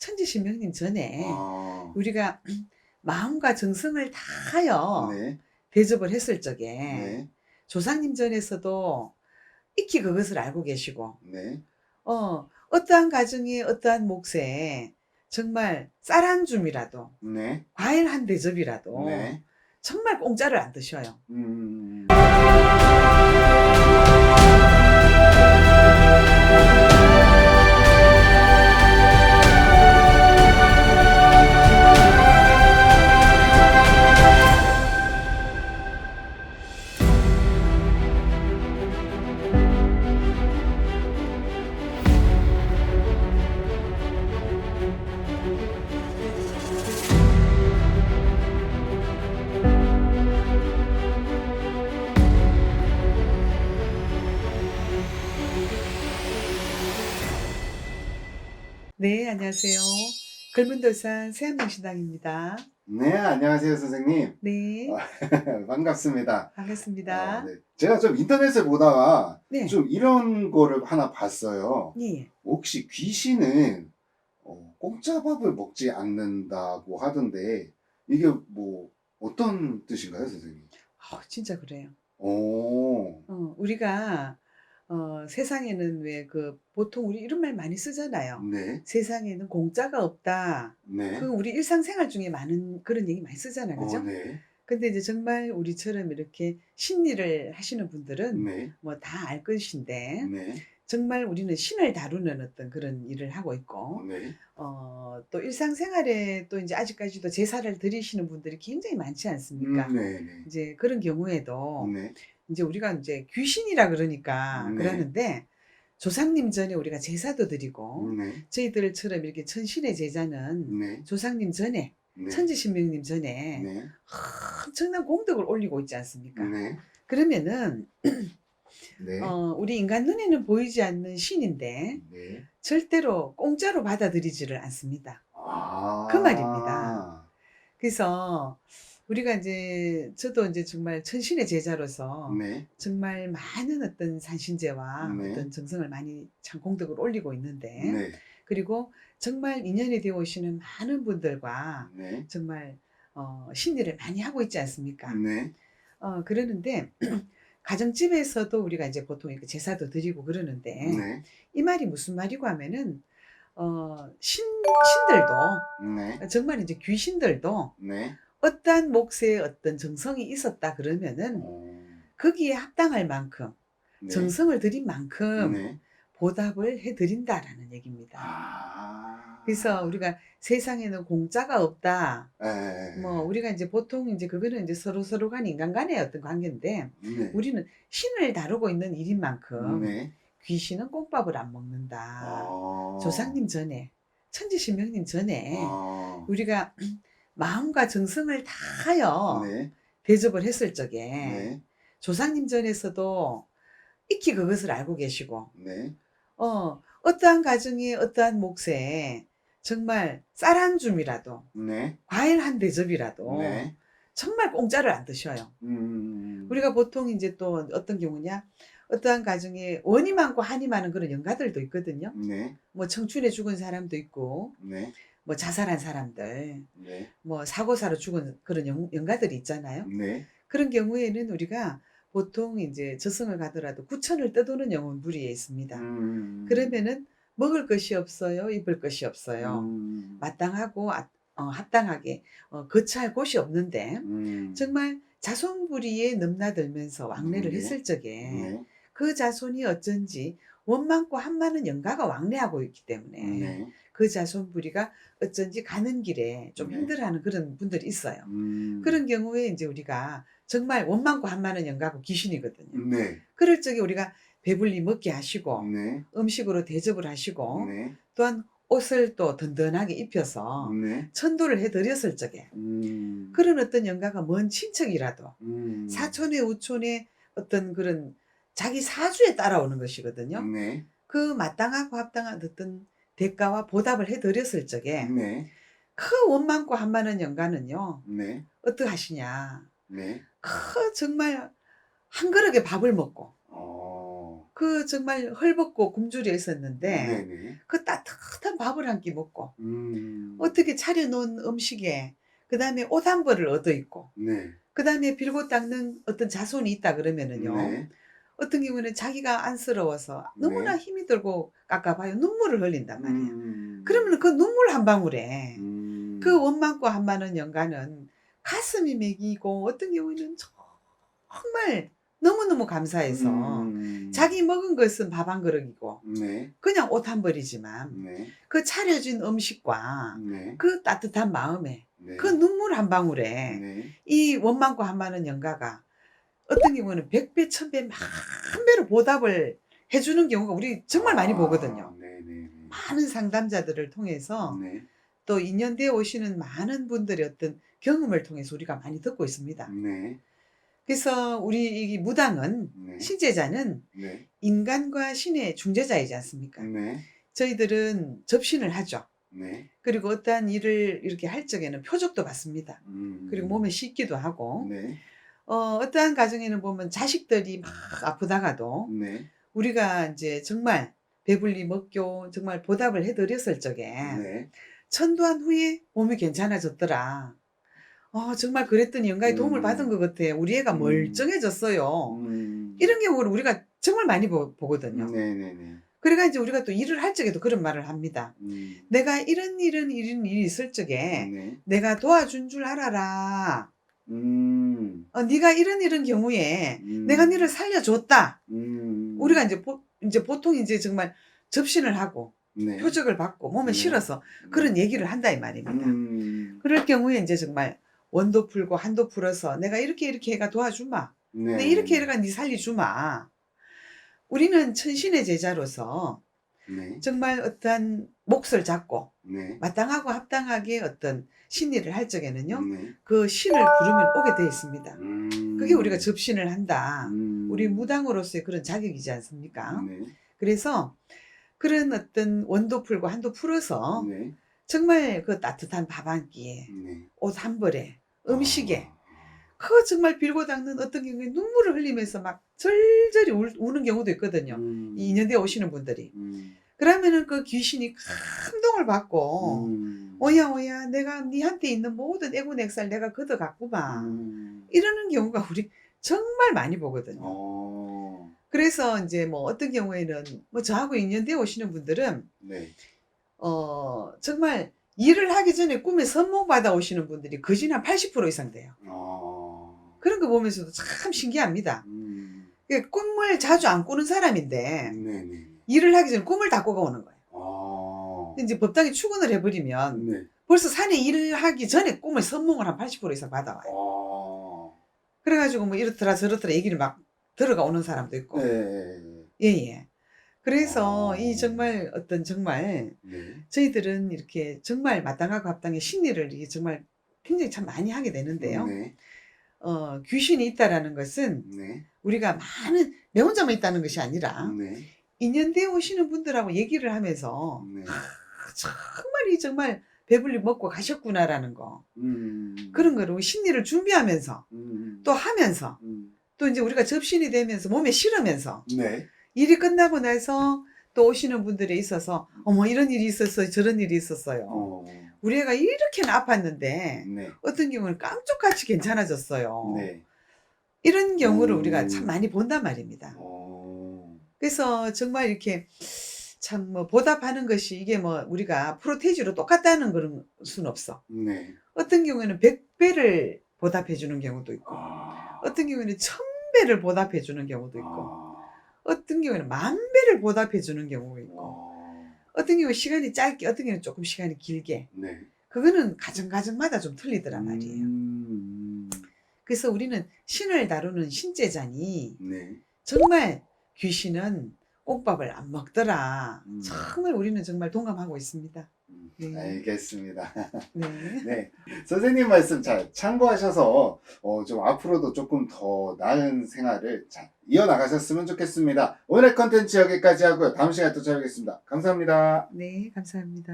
천지신명님 전에 아, 우리가 마음과 정성을 다하여 네, 대접을 했을 적에 네, 조상님 전에서도 익히 그것을 알고 계시고 네, 어떠한 가정의 어떠한 몫에 정말 쌀 한 줌이라도 네, 과일 한 대접이라도 네, 정말 공짜를 안 드셔요. 음, 네, 안녕하세요. 글문도산 새한명신당입니다. 네, 안녕하세요, 선생님. 네, 반갑습니다. 반갑습니다. 네. 제가 좀 인터넷에 보다가 네, 좀 이런 거를 하나 봤어요. 예. 혹시 귀신은 공짜 밥을 먹지 않는다고 하던데, 이게 뭐, 어떤 뜻인가요, 선생님? 진짜 그래요. 오, 우리가 세상에는 왜 보통 우리 이런 말 많이 쓰잖아요. 네, 세상에는 공짜가 없다. 그 네, 우리 일상생활 중에 많은 그런 얘기 많이 쓰잖아요. 그죠? 네, 근데 이제 정말 우리처럼 이렇게 심리를 하시는 분들은 네, 뭐 다 알 것인데 네, 정말 우리는 신을 다루는 어떤 그런 일을 하고 있고 네, 또 일상생활에 또 이제 아직까지도 제사를 드리시는 분들이 굉장히 많지 않습니까? 네, 네, 이제 그런 경우에도 네, 이제 우리가 이제 귀신이라 그러니까 네, 그러는데 조상님 전에 우리가 제사도 드리고 네, 저희들처럼 이렇게 천신의 제자는 네, 조상님 전에 네, 천지신명님 전에 네, 엄청난 공덕을 올리고 있지 않습니까? 네, 그러면은 네, 우리 인간 눈에는 보이지 않는 신인데 네. 절대로 공짜로 받아들이지를 않습니다. 그 말입니다. 아, 그래서 우리가 이제 저도 이제 정말 천신의 제자로서 네, 정말 많은 어떤 산신제와 네, 어떤 정성을 많이 참 공덕을 올리고 있는데 네, 그리고 정말 인연이 되어 오시는 많은 분들과 네, 정말 신일을 많이 하고 있지 않습니까? 네, 그러는데 가정집에서도 우리가 이제 보통 이렇게 제사도 드리고 그러는데 네, 이 말이 무슨 말이고 하면은 신들도 네, 정말 이제 귀신들도 네, 어떠한 몫에 어떤 정성이 있었다 그러면은 어, 거기에 합당할 만큼 네, 정성을 들인 만큼 네, 보답을 해 드린다라는 얘기입니다. 그래서 아, 우리가 세상에는 공짜가 없다. 뭐 에, 우리가 이제 보통 이제 그거는 이제 서로 간 인간 간의 어떤 관계인데 네, 우리는 신을 다루고 있는 일인 만큼 네, 귀신은 꽃밥을 안 먹는다. 어, 조상님 전에 천지신명님 전에 어, 우리가 마음과 정성을 다하여 네, 대접을 했을 적에 네, 조상님 전에서도 익히 그것을 알고 계시고 네, 어떠한 가정의 어떠한 몫에 정말 쌀 한 줌이라도 네, 과일 한 대접이라도 네, 정말 공짜를 안 드셔요. 음, 우리가 보통 이제 또 어떤 경우냐 어떠한 가정에 원이 많고 한이 많은 그런 영가들도 있거든요. 네, 뭐 청춘에 죽은 사람도 있고 네, 뭐 자살한 사람들 네, 뭐 사고사로 죽은 그런 영가들이 있잖아요. 네, 그런 경우에는 우리가 보통 이제 저승을 가더라도 구천을 떠도는 영혼부리에 있습니다. 음, 그러면은 먹을 것이 없어요. 입을 것이 없어요. 음, 마땅하고 합당하게 거처할 곳이 없는데 음, 정말 자손부리에 넘나들면서 왕래를 네, 했을 적에 네, 그 자손이 어쩐지 원망고 한많은 영가가 왕래하고 있기 때문에 네, 그 자손부리가 어쩐지 가는 길에 좀 네, 힘들어하는 그런 분들이 있어요. 음, 그런 경우에 이제 우리가 정말 원망고 한많은 영가고 귀신이거든요. 네, 그럴 적에 우리가 배불리 먹게 하시고 네, 음식으로 대접을 하시고 네, 또한 옷을 또 든든하게 입혀서 네, 천도를 해드렸을 적에 음, 그런 어떤 영가가 먼 친척이라도 음, 사촌의 우촌의 어떤 그런 자기 사주에 따라오는 것이거든요. 네, 그 마땅하고 합당한 어떤 대가와 보답을 해드렸을 적에 네, 그 원망고 한많은 영가는요 네, 어떡하시냐 네, 그 정말 한 그릇에 밥을 먹고 어, 그 정말 헐벗고 굶주려 있었는데 네네. 그 따뜻한 밥을 한 끼 먹고 음. 어떻게 차려 놓은 음식에 그다음에 옷 한 벌을 얻어 입고 네. 그다음에 빌고 닦는 어떤 자손이 있다 그러면은요. 네. 어떤 경우에는 자기가 안쓰러워서 너무나 네. 힘이 들고 깎아봐요. 눈물을 흘린단 말이에요. 음. 그러면은 그 눈물 한 방울에 그 음. 원망과 한마는 연가는 가슴이 맥이고 어떤 경우에는 정말 너무너무 감사해서 음. 자기 먹은 것은 밥 한 그릇이고 네. 그냥 옷 한 벌이지만 네. 그 차려진 음식과 네. 그 따뜻한 마음에 그 네. 눈물 한 방울에 네. 이 원망과 한마는 연가가 어떤 경우는 100배, 1000배, 만 배로 보답을 해 주는 경우가 우리 정말 많이 아. 보거든요. 네네네. 많은 상담자들을 통해서 네. 또 인연되어 오시는 많은 분들의 어떤 경험을 통해서 우리가 많이 듣고 있습니다. 네. 그래서 우리 이 무당은 네. 신제자는 네. 인간과 신의 중재자이지 않습니까? 네. 저희들은 접신을 하죠. 네. 그리고 어떠한 일을 이렇게 할 적에는 표적도 받습니다. 그리고 몸에 음. 싣기도 하고 네. 어떠한 가정에는 보면 자식들이 막 아프다가도 네. 우리가 인제 정말 배불리 먹고 정말 보답을 해 드렸을 적에 네. 천도한 후에 몸이 괜찮아졌더라. 정말 그랬더니 영가의 도움을 받은 음. 것 같아. 우리 애가 음. 멀쩡해졌어요. 음. 이런 경우를 우리가 정말 많이 보거든요. 네네네. 그래가 인제 우리가 또 일을 할 적에도 그런 말을 합니다. 음. "내가 이런 일이 있을 적에 네. 내가 도와준 줄 알아라. 음. 네가 이런 경우에 내가 너를 음. 살려줬다." 우리가 음. 인제 보통 인제 정말 접신을 하고 네. 표적을 받고 몸에 네. 실어서 네. 그런 얘기를 한다 이 말입니다. 음. 그럴 경우에 인제 정말 원도 풀고 한도 풀어서 "내가 이렇게 해가 도와주마. 내 이렇게 네네네. 해가 니 살려주마." 우리는 천신의 제자로서 네. 정말 어떠한 몫을 잡고 네. 마땅하고 합당하게 어떤 신일을 할 적에는요. 네. 그 신을 부르면 오게 되어 있습니다. 그게 우리가 음. 접신을 한다. 우리 음. 무당으로서의 그런 자격이지 않습니까? 네. 그래서 그런 어떤 원도 풀고 한도 풀어서 네. 정말 그 따뜻한 밥 한 끼에 네. 옷 한 벌에 음식에 아. 그거 정말 빌고 닦는 어떤 경우에 눈물을 흘리면서 막 절절히 우는 경우도 있거든요. 이 음. 인연대에 오시는 분들이. 음. 그러면은 그 귀신이 감동을 받고 음. "오야, 오야 내가 니한테 있는 모든 애군액살 내가 걷어갔구만." 음. 이러는 경우가 우리 정말 많이 보거든요. 어. 그래서 인제 뭐 어떤 경우에는 뭐 저하고 인연되어 오시는 분들은 네. 정말 일을 하기 전에 꿈에 선몽받아 오시는 분들이 거진 한 80% 이상 돼요. 어. 그런 거 보면서도 참 신기합니다. 음. 꿈을 자주 안 꾸는 사람인데 네네. 일을 하기 전에 꿈을 다 꾸고 오는 거예요. 아. 근데 인제 법당에 출근을 해 버리면 네. 벌써 산에 일을 하기 전에 꿈을 선몽을 한 80% 이상 받아와요. 아. 그래 가지고 뭐 이렇더라 저렇더라 얘기를 막 들어가 오는 사람도 있고. 예예예. 예예. 그래서 이 아. 정말 정말 네. 저희들은 이렇게 정말 마땅하고 합당의 심리를 이게 정말 굉장히 참 많이 하게 되는데요. 네. 귀신이 있다라는 것은 네. 우리가 많은 내 혼자만 있다는 것이 아니라 네. 인연되어 오시는 분들하고 얘기를 하면서 네. '정말 이 정말 배불리 먹고 가셨구나.'라는 거. 음. 그런 거를 심리를 준비하면서 또 음. 하면서 음. 또 인제 우리가 접신이 되면서 몸에 실으면서 네. 일이 끝나고 나서 또 오시는 분들에 있어서 "어머 이런 일이 있었어요. 저런 일이 있었어요. 어. 우리 애가 이렇게나 아팠는데 네. 어떤 경우는 깜짝같이 괜찮아졌어요." 네. 이런 경우를 우리가 참 음. 많이 본단 말입니다. 어. 그래서 정말 이렇게 참 뭐 보답하는 것이 이게 뭐 우리가 프로테이지로 똑같다는 그런 수는 없어. 네. 어떤 경우에는 100 배를 보답해 주는 경우도 있고 아. 어떤 경우에는 1000 배를 보답해 주는 경우도 있고 아. 어떤 경우에는 10,000 배를 보답해 주는 경우가 있고 어. 어떤 경우는 시간이 짧게 어떤 경우는 쪼끔 시간이 길게 네. 그거는 가정 좀 틀리더란 말이에요. 음. 그래서 우리는 신을 다루는 신제자니 네. 정말 "귀신은 꽁밥을 안 먹더라." 음. 정말 우리는 정말 동감하고 있습니다. 네. 알겠습니다. 네. 네. 선생님 말씀 잘 참고하셔서 좀 앞으로도 조금 더 나은 생활을 잘 이어나가셨으면 좋겠습니다. 오늘의 컨텐츠 여기까지 하고요. 다음 시간에 또 찾아뵙겠습니다. 감사합니다. 네. 감사합니다.